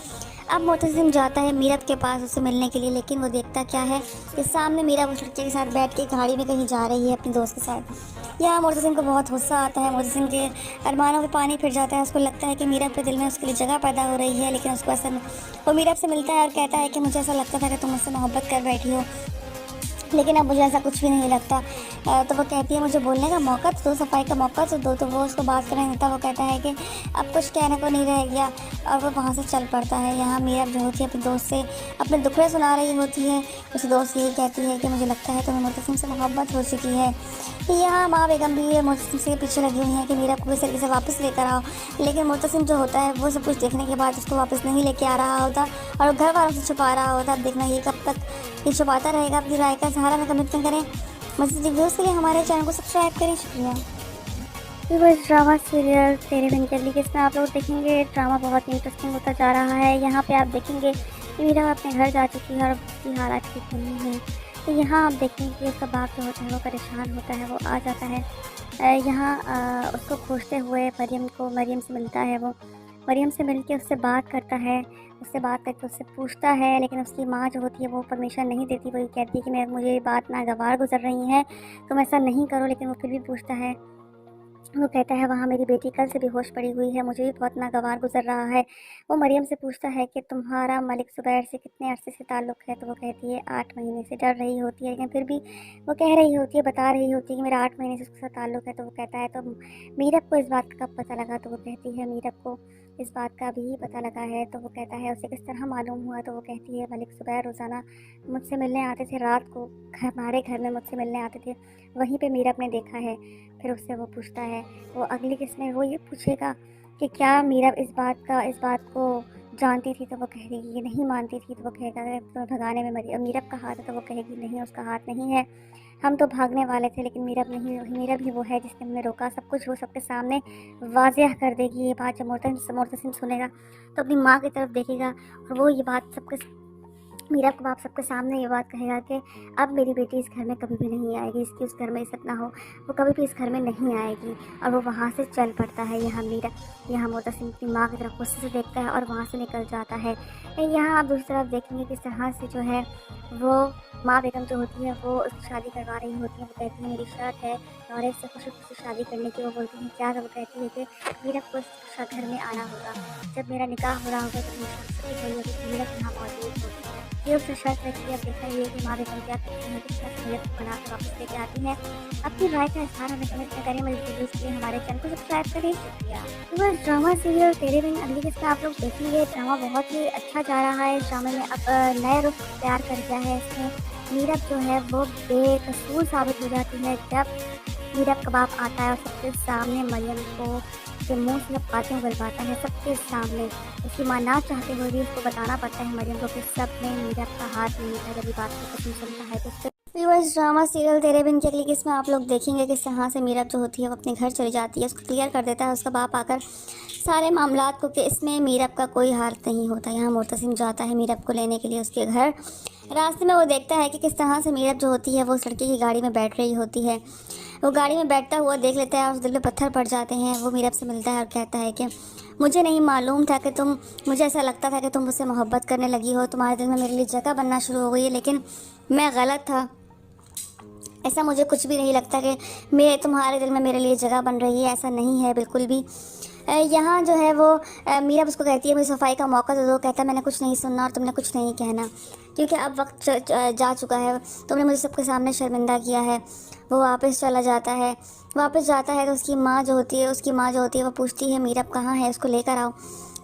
अब मुर्तसिम जाता है मीरब के पास उससे मिलने के लिए, लेकिन वो देखता क्या है कि सामने मीरब उस लड़के के साथ बैठ के गाड़ी में कहीं जा रही है अपने दोस्त के साथ। यहाँ मुर्तसिम को बहुत गुस्सा आता है। मुर्तसिम के अरमानों पे पानी फिर जाता है। उसको लगता है कि मीरब के दिल में उसके लिए जगह पैदा हो रही है, लेकिन उसको ऐसा, वो मीरब से मिलता है और कहता है कि मुझे ऐसा लगता था कि तुम मुझसे मोहब्बत कर बैठी हो, लेकिन अब मुझे ऐसा कुछ भी नहीं लगता। तो वो कहती है मुझे बोलने का मौका तो दो, सफाई का मौका तो दो। तो वो उसको बात करने देता। वो कहता है कि अब कुछ कहने को नहीं रह गया और वो वहाँ से चल पड़ता है। यहाँ मीरब जो होती है अपने दोस्त से अपने दुखड़े सुना रही होती है। उस दोस्त यही कहती है कि मुझे लगता है तुम्हें मुर्तसिम से मोहब्बत हो चुकी है। यहाँ माँ बेगम भी मुर्तसिम से पीछे लगी हुई हैं कि मीरब को किस तरीके से वापस लेकर आओ, लेकिन मुर्तसिम जो होता है वो सब कुछ देखने के बाद उसको वापस नहीं लेके आ रहा होता और घर वालों से छुपा रहा होता। अब देखना ये कब तक ये छुपाता रहेगा। अपनी राय का सहारा में कमेंट करें। मज़ीद रिव्यूज़ के लिए हमारे चैनल को सब्सक्राइब करें। शुक्रिया। व्यूअर्स, ड्रामा सीरियल तेरे बिन के लिए इसमें आप लोग देखेंगे ड्रामा बहुत इंटरेस्टिंग होता जा रहा है। यहाँ पे आप देखेंगे कि मीरा अपने घर जा चुकी है और उसकी हालात ठीक नहीं है। तो यहाँ आप देखेंगे कि उसका बाप जो होता है वो परेशान होता है, वो आ जाता है यहाँ उसको खोजते हुए मरियम से मिलता है। वो मरियम से मिल के उससे बात करता है, उससे बात करके उससे पूछता है, लेकिन उसकी माँ जो होती है वो परमिशन नहीं देती। वो ये कहती है कि मुझे ये बात नागवार गुजर रही है, तुम ऐसा नहीं करो, लेकिन वो फिर भी पूछता है। वो कहता है वहाँ मेरी बेटी कल से बेहोश पड़ी हुई है, मुझे भी बहुत नागवार गुजर रहा है। वो मरियम से पूछता है कि तुम्हारा मलिक ज़ुबैर से कितने अरसे से ताल्लुक़ है। तो वो कहती है 8 महीने से। डर रही होती है, लेकिन फिर भी वो कह रही होती है, बता रही होती है कि मेरा 8 महीने से उसके साथ ताल्लुक़ है। तो वो कहता है तो मीरब को इस बात का कब पता लगा। तो वो कहती है मीरब को इस बात का भी पता लगा है। तो वो कहता है उसे किस तरह मालूम हुआ। तो वो कहती है मलिक ज़ुबैर रोज़ाना मुझसे मिलने आते थे, रात को हमारे घर में मुझसे मिलने आते थे, वहीं पे मीरब ने देखा है। फिर उससे वो पूछता है, वो अगली किस्त में वो ये पूछेगा कि क्या मीरब इस बात को जानती थी। तो वो कहेगी ये नहीं मानती थी। तो वो कहेगा तो भगाने में मीरब का हाथ है। तो वो कहेगी नहीं, उसका हाथ नहीं है, हम तो भागने वाले थे, लेकिन मीरब नहीं, मीरब ही वो है जिसने हमें रोका। सब कुछ वो सबके सामने वाज़ेह कर देगी। ये बात जब मुर्तसिम सुनेगा तो अपनी माँ की तरफ देखेगा और वो ये बात सबके मीरा को बाप सबके सामने ये बात कहेगा कि अब मेरी बेटी इस घर में कभी भी नहीं आएगी, इसकी उस घर में इज्जत ना हो, वो कभी भी इस घर में नहीं आएगी। और वो वहाँ से चल पड़ता है। यहाँ मोहतसिम अपनी माँ की तरफ गुस्से से देखता है और वहाँ से निकल जाता है। यहाँ आप दूसरी तरफ देखेंगे किस तरह से जो है वो माँ बेगम जो होती है वो उसकी शादी करवा रही होती है। वो कहती है मेरी शर्त है और इससे खुशी खुशी शादी करने की। वो बोलती है क्या? वो कहती है कि मेरा को इस घर में आना होगा, जब मेरा निकाह हो रहा होगा तो मेरा यहाँ मौजूद होगी। ये उससे शर्त रखी है। अब देखा ये कि माँ बेगम क्या करती हैं, किस तरह से बना कर वापस लेके आती हैं। अपनी राय का इजहार हमें कमेंट में करें। मज़ीद वीडियोज़ के लिए हमारे चैनल को सब्सक्राइब करें। शुक्रिया। तो बस ड्रामा सीरियल तेरे बिन अगली किस्त में आप लोग देखेंगे। ड्रामा बहुत ही अच्छा जा रहा है। ड्रामे में अब नया रुख तैयार कर दिया है। इसमें मीरब जो है वो बेकसूर साबित हो जाती है जब मीरब का बाप आता है और सबके सामने मरियम को के मुंह से बातें उगलवाता है। सबके सामने उसकी माँ ना चाहते हुए भी उसको बताना पड़ता है मरियम को कि सब में मीरब का हाथ नहीं था। जब ये बात को कसम सुनता है तो व्यूअर्स ड्रामा सीरियल तेरे बिन की अगली किस्त में आप लोग देखेंगे किस तरह से मीरब जो होती है वो अपने घर चली जाती है। उसको क्लियर कर देता है उसका बाप आकर सारे मामलात को कि इसमें मीरब का कोई हाथ नहीं होता। यहाँ मुर्तसिम जाता है मीरब को लेने के लिए उसके घर। रास्ते में वो देखता है कि किस तरह से मीरब जो होती है वो उस लड़के की गाड़ी में बैठ रही होती है। वो गाड़ी में बैठता हुआ देख लेता है और उस दिल में पत्थर पड़ जाते हैं। वो मीरब से मिलता है और कहता है कि मुझे नहीं मालूम था कि मुझे ऐसा लगता था कि तुम मुझसे मोहब्बत करने लगी हो, तुम्हारे दिल में मेरे लिए जगह बनना शुरू हो गई है, लेकिन मैं गलत था। ऐसा मुझे कुछ भी नहीं लगता कि मैं तुम्हारे दिल में मेरे लिए जगह बन रही है, ऐसा नहीं है बिल्कुल भी। यहाँ जो है वो मीरब उसको कहती है मुझे सफाई का मौका दे दो। कहता है मैंने कुछ नहीं सुनना और तुमने कुछ नहीं कहना, क्योंकि अब वक्त जा चुका है, तुमने मुझे सबके सामने शर्मिंदा किया है। वो वापस चला जाता है। वापस जाता है तो उसकी माँ जो होती है वो पूछती है मीरब कहाँ है, उसको लेकर आओ।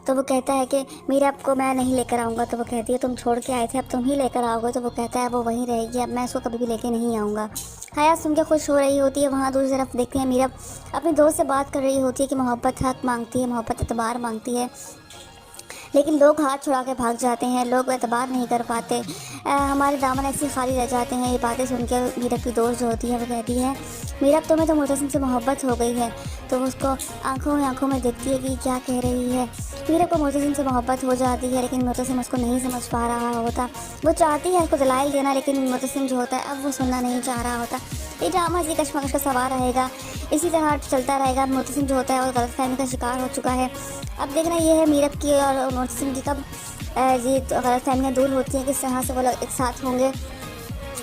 तो वो कहता है कि मीरब को मैं नहीं लेकर आऊँगा। तो वो कहती है तुम छोड़ के आए थे, अब तुम ही लेकर आओगे। तो वो कहता है वो वहीं रहेगी, अब मैं उसको कभी भी लेके नहीं आऊँगा। हया सुन के खुश हो रही होती है। वहाँ दूसरी तरफ देखते हैं मीरब अपने दोस्त से बात कर रही होती है कि मोहब्बत हक मांगती है, मोहब्बत एतबार मांगती है, लेकिन लोग हाथ छुड़ा के भाग जाते हैं, लोग एतबार नहीं कर पाते। हमारे दामन ऐसे खाली रह जाते हैं। ये बातें सुन के मीरब की दोस्त जो होती है वो कहती है मीरब तुम्हें तो मुर्तसिम से मोहब्बत हो गई है। तो उसको आंखों में देखती है कि क्या कह रही है। मीरब को मुर्तसिम से मोहब्बत हो जाती है, लेकिन मुर्तसिम उसको नहीं समझ पा रहा होता। वो चाहती है उसको दलाइल देना, लेकिन मुर्तसिम जो होता है अब वो सुनना नहीं चाह रहा होता। ये ड्रामा इसी कश्मकश का सवार रहेगा, इसी तरह चलता रहेगा। मुर्तसिम जो होता है वो गलतफहमी का शिकार हो चुका है। अब देखना ये है मीरब की और मुर्तसिम की कब ये गलतफहमियाँ दूर होती हैं, किस तरह से वो लोग एक साथ होंगे।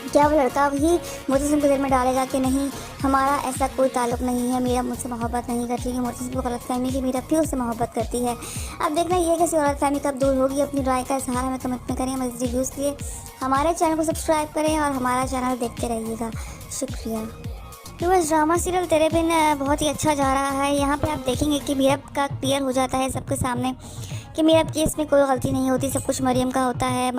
क्या वो लड़का भी मुर्तसिम के दिल में डालेगा कि नहीं हमारा ऐसा कोई ताल्लुक़ नहीं है, मीरब मुझसे मोहब्बत नहीं करती है। मुर्तसिम को गलतफहमी की मीरब भी उससे मोहब्बत करती है। अब देखना ये कैसी गलतफहमी कब दूर होगी। अपनी राय का इजहार हमें कमेंट में करें। मज़ीद रिव्यूज़ के लिए हमारे चैनल को सब्सक्राइब करें और हमारा चैनल देखते रहिएगा। शुक्रिया। तो बस ड्रामा सीरियल तेरे बिन बहुत ही अच्छा जा रहा है। यहाँ पे आप देखेंगे कि मीरब का क्लियर हो जाता है सबके सामने कि मीरब की इसमें कोई गलती नहीं होती, सब कुछ मरियम का होता है।